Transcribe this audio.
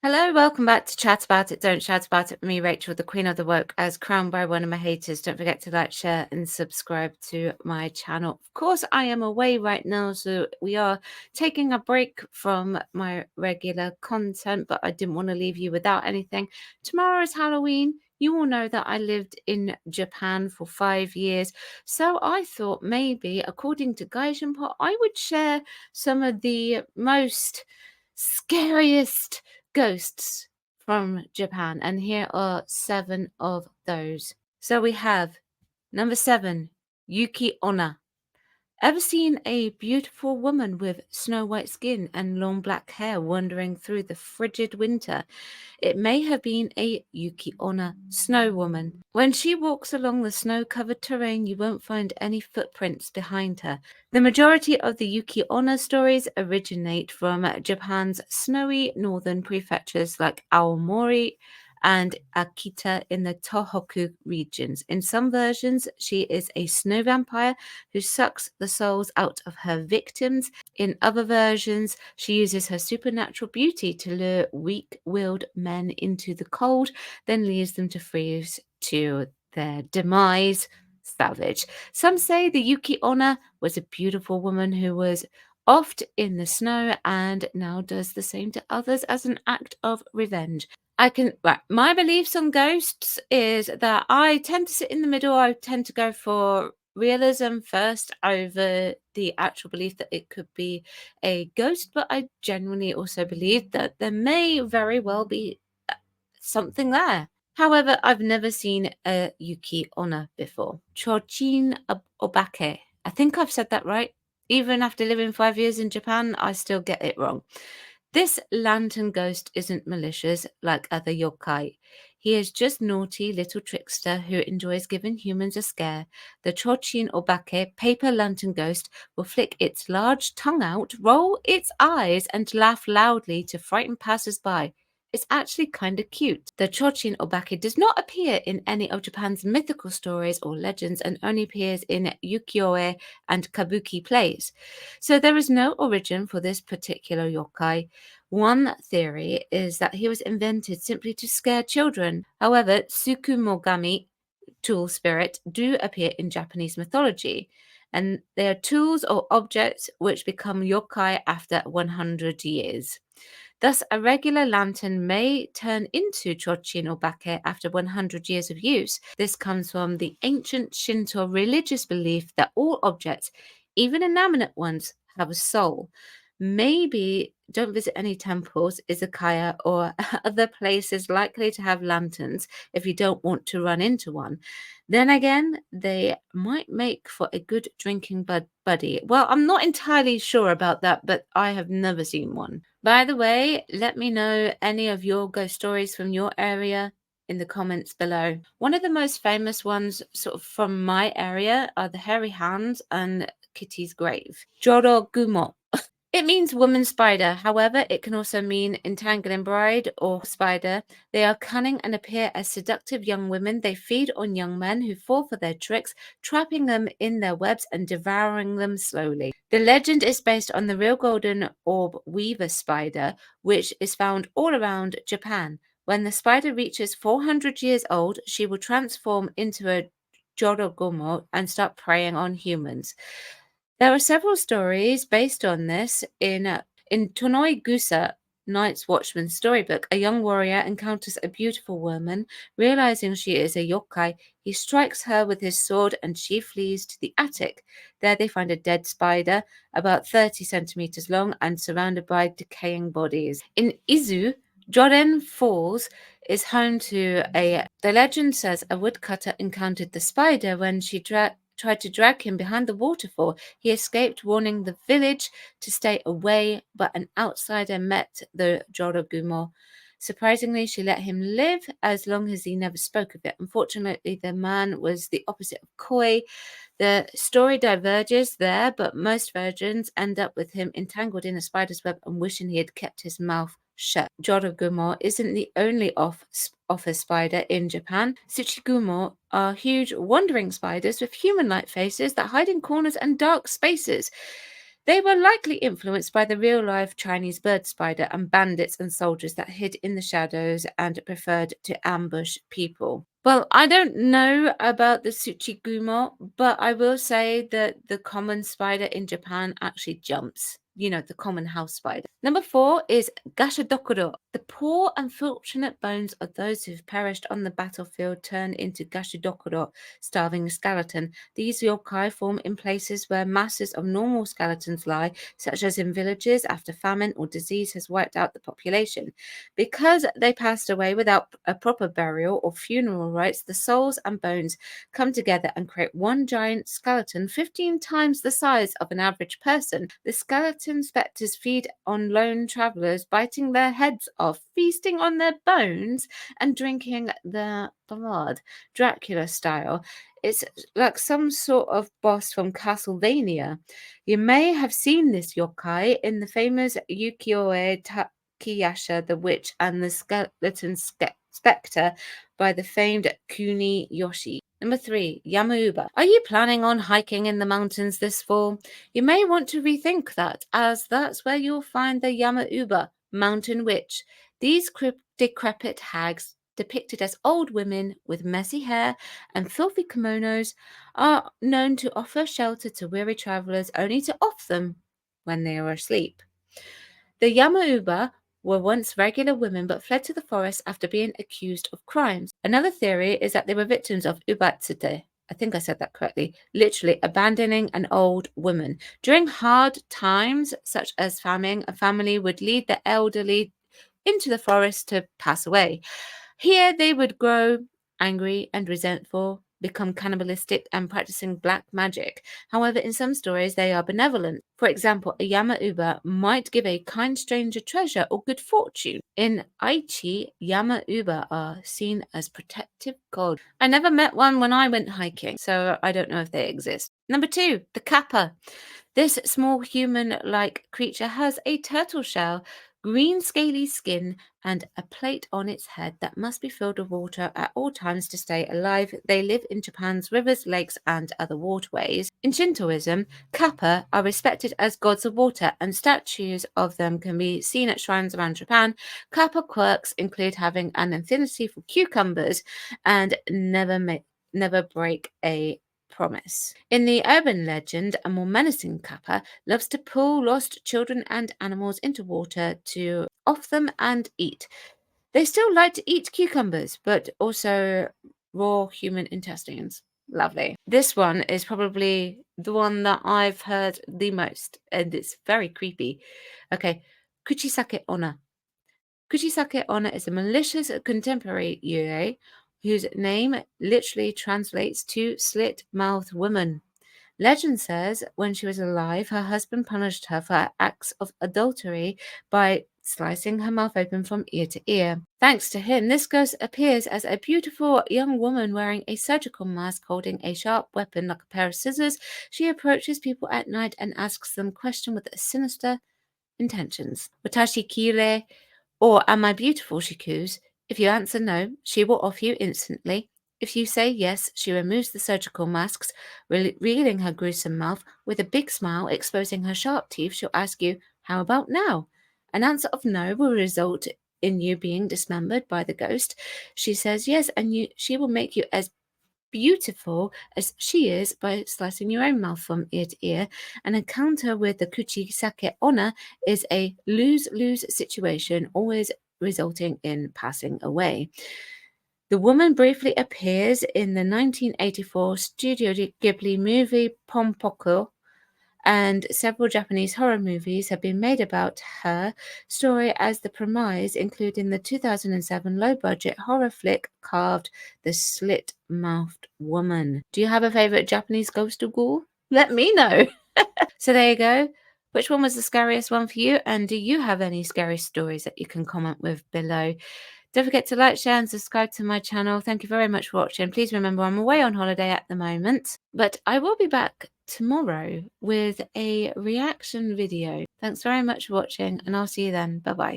Hello, welcome back to Chat About It, Don't Shout About It. Me, Rachel, the Queen of the Woke, as crowned by one of my haters. Don't forget to like, share, and subscribe to my channel. Of course, I am away right now, so we are taking a break from my regular content, but I didn't want to leave you without anything. Tomorrow is Halloween. You all know that I lived in Japan for 5 years, so I thought maybe, according to Gaijinpo, I would share some of the most scariest ghosts from Japan, and here are 7 of those. So we have number 7, Yuki Onna. Ever seen a beautiful woman with snow white skin and long black hair wandering through the frigid winter? It may have been a Yuki Onna snow woman. When she walks along the snow-covered terrain, you won't find any footprints behind her. The majority of the Yuki Onna stories originate from Japan's snowy northern prefectures like Aomori and Akita in the Tohoku regions. In some versions, she is a snow vampire who sucks the souls out of her victims. In other versions, she uses her supernatural beauty to lure weak-willed men into the cold, then leaves them to freeze to their demise. Savage. Some say the Yuki Onna was a beautiful woman who was oft in the snow and now does the same to others as an act of revenge. Right, my beliefs on ghosts is that I tend to sit in the middle. I tend to go for realism first over the actual belief that it could be a ghost, but I genuinely also believe that there may very well be something there. However, I've never seen a Yuki Onna before. Chochin Obake. I think I've said that right. Even after living 5 years in Japan, I still get it wrong. This lantern ghost isn't malicious like other yokai. He is just naughty little trickster who enjoys giving humans a scare. The Chochin Obake paper lantern ghost will flick its large tongue out, roll its eyes, and laugh loudly to frighten passers-by. It's actually kind of cute. The Chochin Obake does not appear in any of Japan's mythical stories or legends and only appears in ukiyo-e and kabuki plays. So there is no origin for this particular yokai. One theory is that he was invented simply to scare children. However, Tsukumogami, tool spirit, do appear in Japanese mythology, and they are tools or objects which become yokai after 100 years. Thus, a regular lantern may turn into Chochin or Bake after 100 years of use. This comes from the ancient Shinto religious belief that all objects, even inanimate ones, have a soul. Maybe don't visit any temples, izakaya, or other places likely to have lanterns if you don't want to run into one. Then again, they might make for a good drinking buddy. Well, I'm not entirely sure about that, but I have never seen one. By the way, let me know any of your ghost stories from your area in the comments below. One of the most famous ones sort of from my area are the hairy hands and Kitty's grave. Jorogumo. It means woman spider. However, it can also mean entangling bride or spider. They are cunning and appear as seductive young women. They feed on young men who fall for their tricks, trapping them in their webs and devouring them slowly. The legend is based on the real golden orb weaver spider, which is found all around Japan. When the spider reaches 400 years old, she will transform into a Jorogumo and start preying on humans. There are several stories based on this. In Tonoi Gusa, Night's Watchman's storybook, a young warrior encounters a beautiful woman. Realizing she is a yokai, he strikes her with his sword and she flees to the attic. There they find a dead spider, about 30 centimeters long and surrounded by decaying bodies. In Izu, Joren Falls is home to the legend says a woodcutter encountered the spider when she tried to drag him behind the waterfall. He escaped, warning the village to stay away, but an outsider met the Jorogumo. Surprisingly, she let him live as long as he never spoke of it. Unfortunately, the man was the opposite of coy. The story diverges there, but most versions end up with him entangled in a spider's web and wishing he had kept his mouth shut. Jorogumo isn't the only office spider in Japan. Tsuchigumo are huge wandering spiders with human-like faces that hide in corners and dark spaces. They were likely influenced by the real-life Chinese bird spider and bandits and soldiers that hid in the shadows and preferred to ambush people. Well, I don't know about the Tsuchigumo, but I will say that the common spider in Japan actually jumps. You know, the common house spider. Number 4 is Gashadokuro. The poor, unfortunate bones of those who've perished on the battlefield turn into Gashadokuro, starving skeleton. These yokai form in places where masses of normal skeletons lie, such as in villages after famine or disease has wiped out the population. Because they passed away without a proper burial or funeral rites, the souls and bones come together and create one giant skeleton 15 times the size of an average person. The skeleton specters feed on lone travelers, biting their heads off, feasting on their bones, and drinking their blood, Dracula style. It's like some sort of boss from Castlevania. You may have seen this yokai in the famous Ukiyo-e Takayasha, the Witch and the Skeleton Spectre by the famed Kuniyoshi. Number 3, Yamauba. Are you planning on hiking in the mountains this fall? You may want to rethink that, as that's where you'll find the Yamauba, mountain witch. These decrepit hags, depicted as old women with messy hair and filthy kimonos, are known to offer shelter to weary travelers only to off them when they are asleep. The Yamauba were once regular women but fled to the forest after being accused of crimes. Another theory is that they were victims of ubatsute. I think I said that correctly. Literally abandoning an old woman. During hard times, such as famine, a family would lead the elderly into the forest to pass away. Here they would grow angry and resentful, become cannibalistic, and practicing black magic. However, in some stories, they are benevolent. For example, a Yamauba might give a kind stranger treasure or good fortune. In Aichi, Yamauba are seen as protective gods. I never met one when I went hiking, so I don't know if they exist. Number 2, the Kappa. This small human-like creature has a turtle shell, green scaly skin, and a plate on its head that must be filled with water at all times to stay alive. They live in Japan's rivers, lakes, and other waterways. In Shintoism, kappa are respected as gods of water, and statues of them can be seen at shrines around Japan. Kappa quirks include having an affinity for cucumbers and never break a promise. In the urban legend, a more menacing kappa loves to pull lost children and animals into water to off them and eat. They still like to eat cucumbers, but also raw human intestines. Lovely. This one is probably the one that I've heard the most, and it's very creepy. Okay, Kuchisake Onna. Kuchisake Onna is a malicious contemporary yurei whose name literally translates to slit-mouthed woman. Legend says when she was alive, her husband punished her for acts of adultery by slicing her mouth open from ear to ear. Thanks to him, this ghost appears as a beautiful young woman wearing a surgical mask holding a sharp weapon like a pair of scissors. She approaches people at night and asks them questions with sinister intentions. Watashi kirei, or am I beautiful, she coos. If you answer no, she will off you instantly. If you say yes, she removes the surgical masks, revealing her gruesome mouth. With a big smile exposing her sharp teeth, she'll ask you, how about now? An answer of no will result in you being dismembered by the ghost. She says yes, and she will make you as beautiful as she is by slicing your own mouth from ear to ear. An encounter with the Kuchisake Onna is a lose-lose situation, always resulting in passing away. The woman briefly appears in the 1984 Studio Ghibli movie Pompoko, and several Japanese horror movies have been made about her story as the premise, including the 2007 low-budget horror flick Carved, The Slit-Mouthed Woman. Do you have a favorite Japanese ghost or ghoul? Let me know. So there you go. Which one was the scariest one for you? And do you have any scary stories that you can comment with below? Don't forget to like, share, and subscribe to my channel. Thank you very much for watching. Please remember I'm away on holiday at the moment, but I will be back tomorrow with a reaction video. Thanks very much for watching, and I'll see you then. Bye-bye.